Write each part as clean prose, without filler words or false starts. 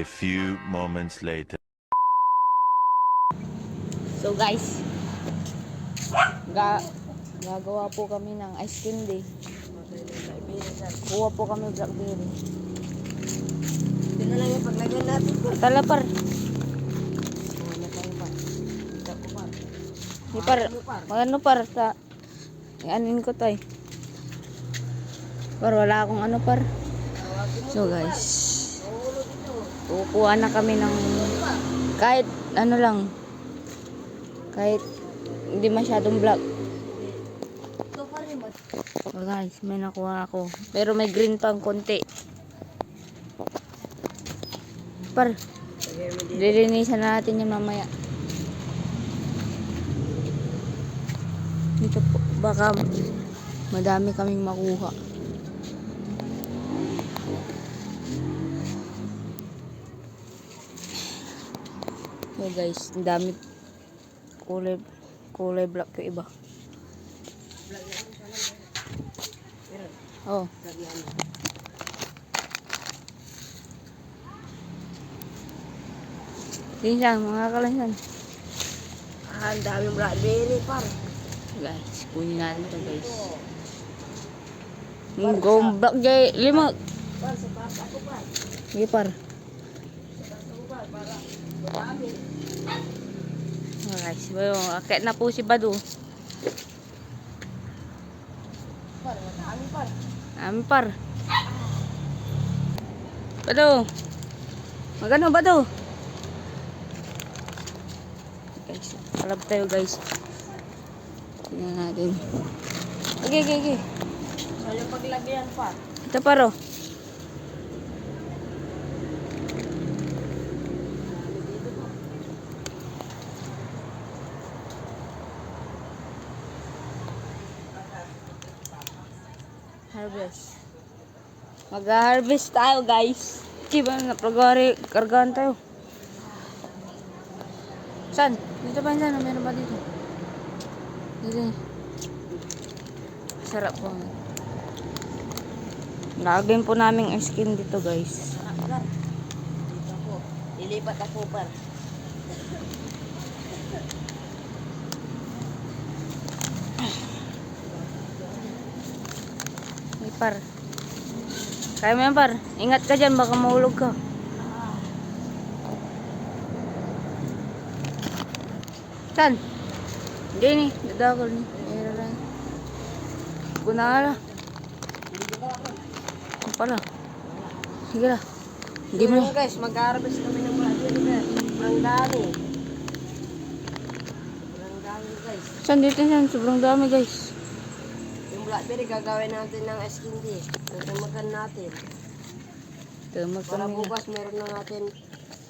A few moments later. So guys, gagawa po kami ng ice candy. Kuha po kami blackberry. Ito na lang yung paglagyan natin. Tala par. Ano tayo pa? Ito ko pa. Di par. Magano par sa ianin ko tay. Par wala akong ano par. So guys, kukuha na kami ng kahit ano lang. Kahit hindi masyadong black. So guys, may nakuha ako. Pero may green pang konti. Par, lilinisan natin yan mamaya. Dito po, baka madami kaming makuha. So guys, ang dami kulay black yung iba. Oh. Linsan, mga kalinsan. Ang daming blackberry par. Guys, kunin natin ito guys. Go black jay, lima. Par, sa papa ko par. Sige par. Sa papa ko par, para marami. Guys, akit na po si Badu. Par, marami par. Amin par. Badu. Magano Badu? Guys, kalab tayo guys. Tingnan natin. Okay. So yung paglagyan par. Ito paro. Harvest. Mag-harvest tayo guys. Diba na prograri kargahan tayo. Saan? Dito ba yan? Meron ba dito? Dito. Sarap po. Lagyan po namin skin dito guys. Par. Dito ako. Lilipat ako par. Ay par. Kaya mo yan par. Ingat ka dyan. Baka mahulog ka. Saan? Hindi ni. Dadakol ni. Meron lang. Kunala. Ano pala? Sige lah. Hindi mo Ngayon, guys, mag-harvest kami ng blackberry guys. Sobrang dami. Sobrang dami guys. Saan dito yan? Sobrang dami guys. Yung blackberry gagawin natin ng ice candy. Tutamagan natin. Tumag Para kami na. bukas meron na natin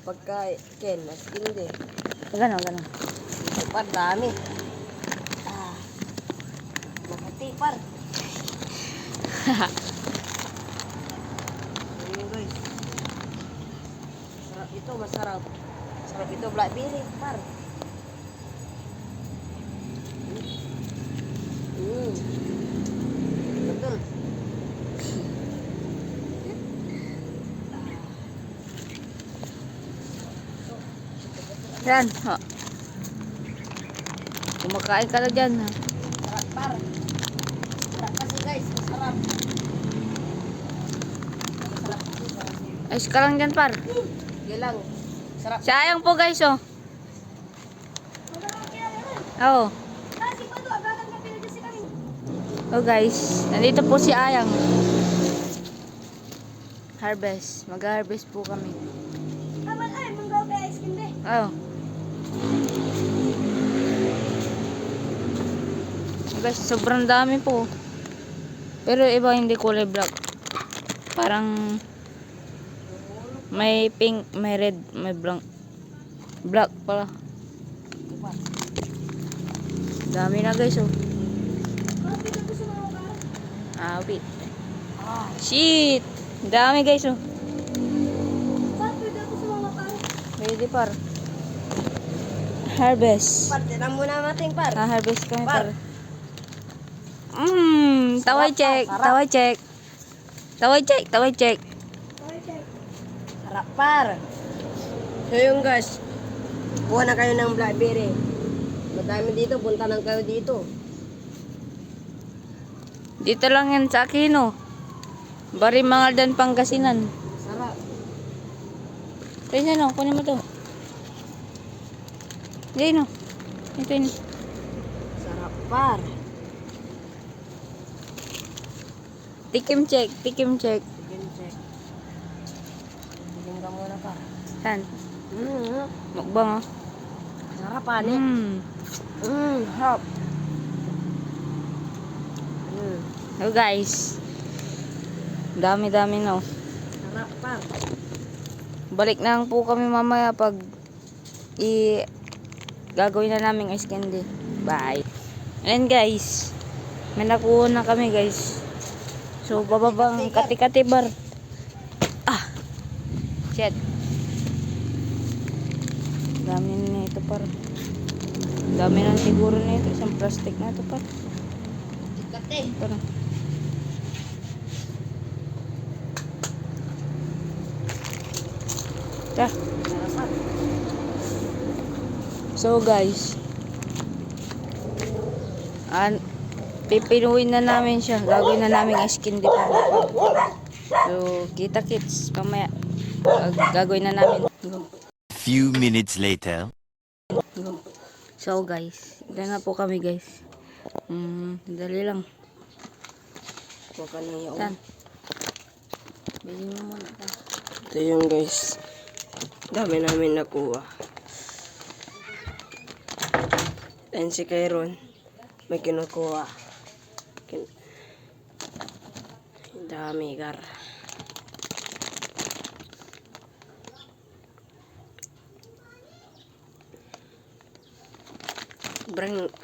pagka-ken, ice candy. Gano'n. Ito par, dami. Makati par. Ayun guys. Sarap ito, masarap. Sarap ito, blackberry par. Betul. Yan. Ha. Kumakain ka na dyan ha. Sarap par. Sarap kasi guys, masarap. Masarap kasi, sarap. Ayos ka lang dyan par. Sige lang. Sarap. Sayang po guys oh. Oo. Oh guys, nandito po si Ayang. Harvest. Mag-harvest po kami. Oh. Guys, sobrang dami po. Pero iba hindi kulay black. Parang may pink, may red, may blank. Black pala. Dami na guys oh. Wait. Shit! Dami guys oh. Pwede par. Harvest. Par, tinan muna natin par. Harvest kami Par. par. Taway check. Sarap. Taway check. Taway check. Taway check. Sarap par. So yun guys, kuha na kayo ng blackberry. Madami dito, punta lang kayo dito. Dito lang yan sa Aquino. Barimangaldan, Pangasinan. Sarap. Pwede na, kunin mo to. Diyan no. Ito yun. Sarap par. Tikim check, tikim check. Chicken check. Tignan ka muna par. Saan? Mm. Mukbang oh. Sarap ani. Sarap. So guys. Dami-dami no. Sarap par. Balik na lang po kami mamaya pag gagawin na namin ice candy. Bye. And guys, may nakuha na kami guys. So bababang kati-kati bar. Ah. Shit. Dami na ito par. Dami na siguro na ito. Isang plastic na ito par. Tikate. Ito na. Tara. Sarap par. So guys, pipinuin na namin siya. Gagawin na namin ice candy pa. So, kita kits mamaya. Gagawin na namin. Few minutes later. So guys, ito na po kami guys. Dali lang. Kuha ka ng yaon. Tan. Bilhin mo muna. Tan. Ito yung guys. Dami namin nakuha. And si Kairon, may kinukuha. Dami, gar.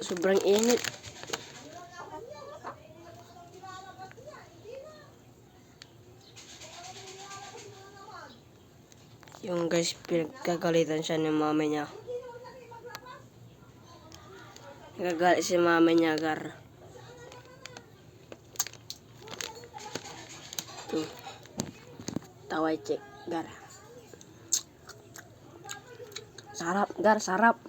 Sobrang init. Yung guys, pinagkagalitan siya ng mama niya. Nagagalit si mama niya, gar. Taway check, gar. Sarap, gar, sarap.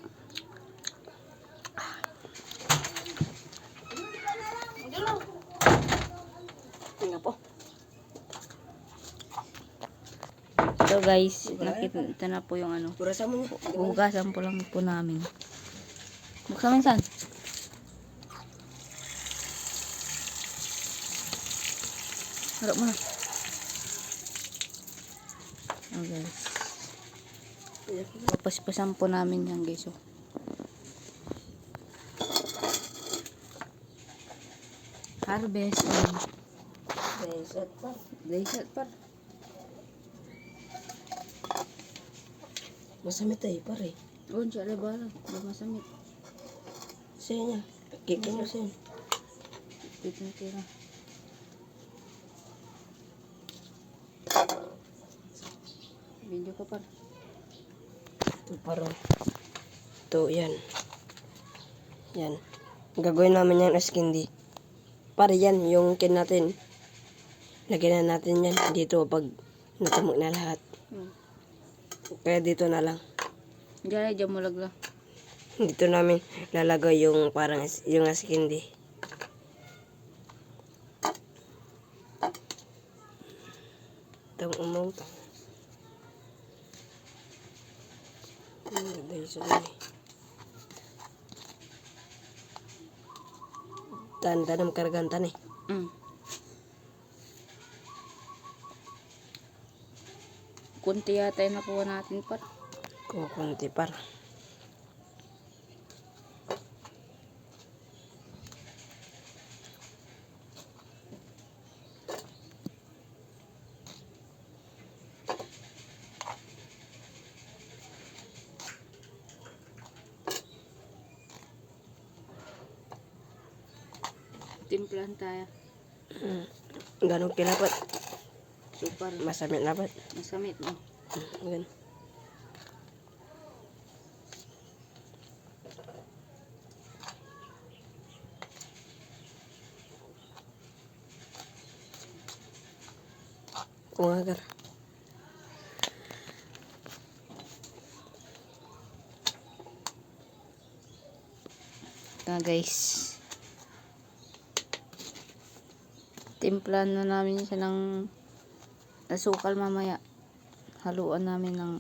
Tingnan po. So guys, nakita na po yung ano. Purasan mo niya. Hugasan po lang po namin. Buksan mo saan? Harap mo na. Oh guys. Papaspasan po namin yan guys. Oh. Harvest. Reset pa. Reset par. Masamit tayo, pare. Oh, siya bala. Hindi masamit. Sa'yo niya. Kiki mo sa'yo. Dito na tira. Video ka par. Ito parang. Ito, yan. Yan. Gagawin namin yan as candy. Para yan, yung kin natin. Lagyan na natin yan dito pag natumog na lahat. Kaya dito na lang. Diyan mo lagla. Dito namin lalagay yung parang yung as candy. Itong umong. Tanam kargantan eh. Kunti yata yung nakuha natin par. Kukunti par. Timplahan tayo. Ganong kilapat. Super. Masamit lapat. Masamit no. Gan. Kung agar. na guys. Timplahan na namin siya ng asukal mamaya. Haluan namin ng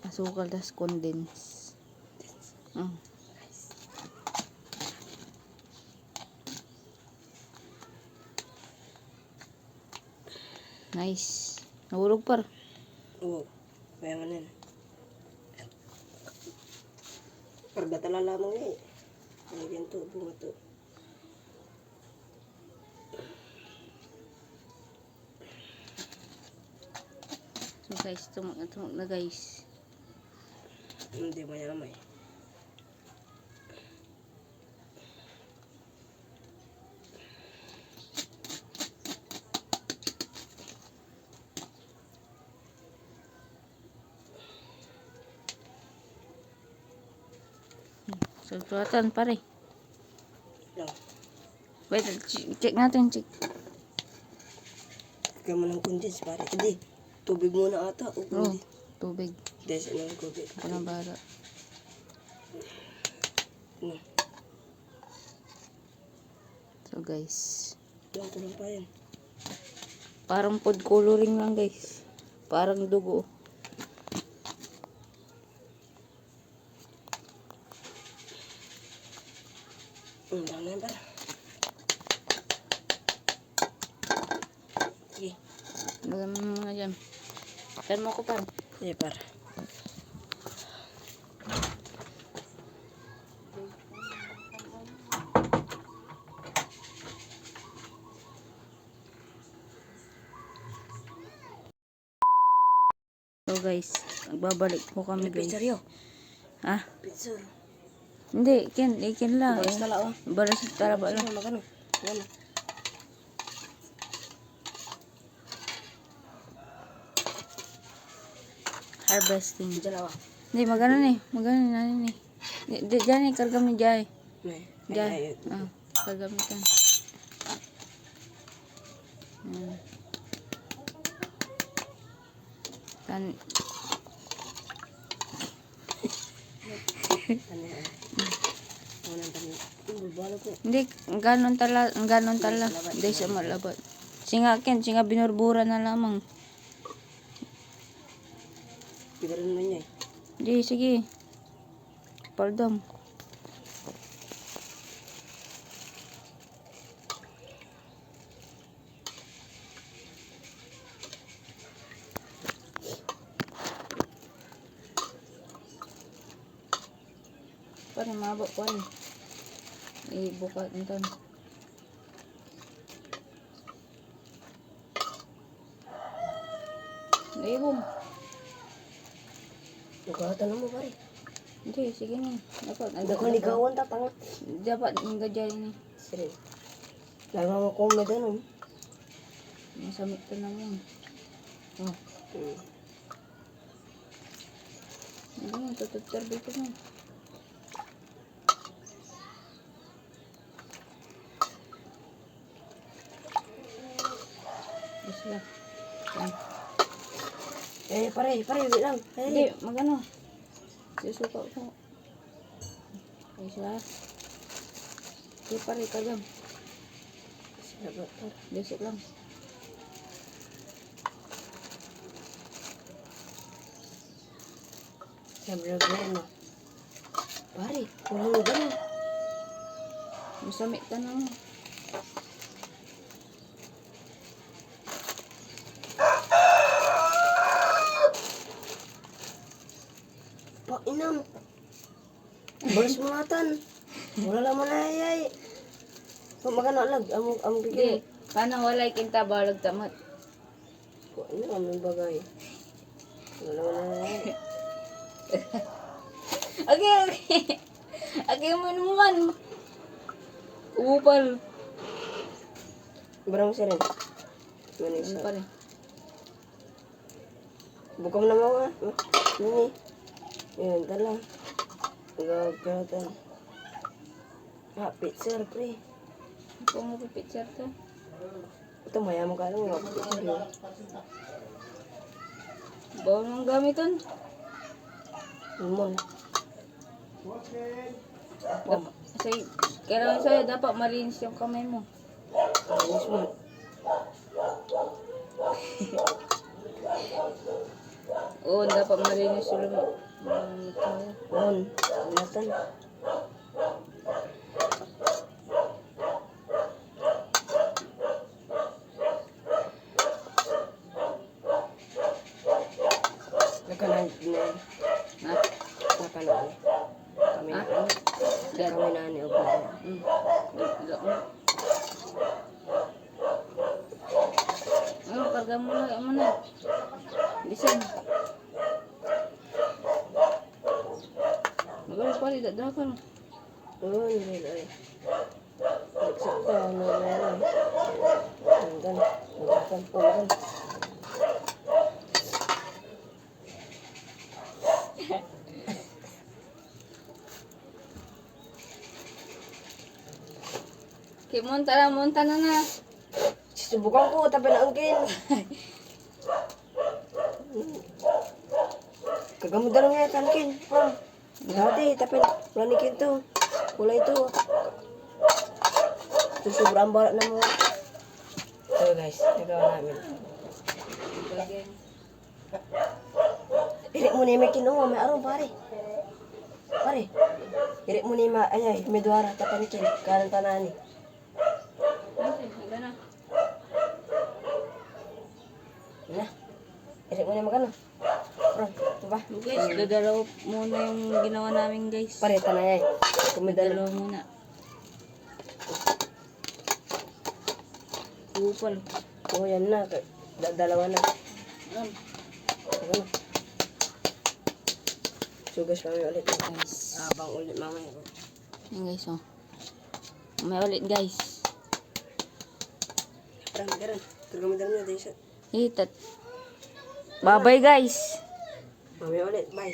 asukal tas condense. Nice. Nahulog par. Oo. Kaya nga nan. Kargatala lamang eh. Ano ganito, bunga to. So guys, tumag na guys. Hindi mo yan naman eh. So, tuwatan pare. Lang. Wait, check natin, check. Kaya mo ng condense pare. Hindi. Tubig muna ata. O Oh, hindi. tubig. Des, ano yung tubig? Ako na bahala. Ano? So guys, Lang, tulang pa yan. parang food coloring lang guys. Parang dugo. Dami yan pare. Sige. Lagyan mo muna dyan. Saan mo ko par? Sige pare. So guys, nagbabalik po kami guys. Picture yo. Ha? Picture. Hindi, ikin lang. Balas tala oh. Balas tala ba lang? Magano? Magano? Harvesting. Dalawa. Hindi, magano ni. Magano ni, nani ni. Diyan ni, kargam ni Jai. May. Jai. Ah, kagamitan. Tan. Ano yan? Unang tanin. Bubalo ko. Hindi, ganon tala. Hindi siya malabot. Singa singa binurbura na lamang. Iba rin naman niya eh. Hindi, sige. Pardon. Paano mabok ko rin? Ibuka nito. Naibong. Nagkakatan mo pare. Hindi, sige na. Dapat, Ako ligawan tatang. dapat nagajay ni. Sire. Lama mo kung may ganun. Masamit ka na mo. Oh. Hindi mo, tututserbe ko na. Basta. Yan. Pare, wait lang. Hindi, magano. Susuka ko. Ay siya. Hindi pa rin kagam. Sabat pare. Basic lang. Sabat na. Pare, kulang na ganun. Masamit ka na mo. Painam. Balas mulatan. Wala laman ayay. Magano alag among Hindi. bigay. Paano walay kinta balag tamat? Painam ang bagay. Wala laman ayay. Okay. Okay mo naman. Upal. Barang sirin. Ano Manisa. pa rin? Bukam na mga. Nini. Yan, tala. Gagatan. Picture, pre. Kung mo picture to. Ito, mayaman ka lang. Picture yun. Bawal mong gamiton. Limon. Kailangan sa'yo, dapat malinis yung kamay mo. Ayos mo. Oo, dapat malinis yung On. Ingatan. Nakanan. Ha? Nakanan. Kami Ha? na. Kami na ni Obama. Wala ko. Ano, karga mo na, ano na. Bisan. Magaling pa rin, dadakan. Oo, nilay. Nagsakta, nilay. Hanggan. Nagsakan po. Hanggan. Okay, munta na. Subukan ko, tapi na angkin. Kagamudan lang nga kankin. Dati, tapi wala ni kinto. Wala ito. Ito sobrang balat na mo. So guys, nagawa namin. Irik mo ni may kinuha, may araw pare. Pare. Irik mo ni ayay, may duwara, tapankin. Kanan tanani. Hanggang na. Na. Irik mo ni magano. Bro, ito ba? Guys, gagalaw muna yung ginawa namin guys. Pare, tanayay. Kumidalo. Gagalaw muna. Upal. Oo, yan na. Dalawa na. Ayan. Ano? Sugas mamaya ulit. Guys. Abang ulit mamaya. Ayan guys, oh. May ulit guys. Karan. Kagamitan mo na dahil siya. Hitat. Bye-bye guys. Mamaya ulit. Bye.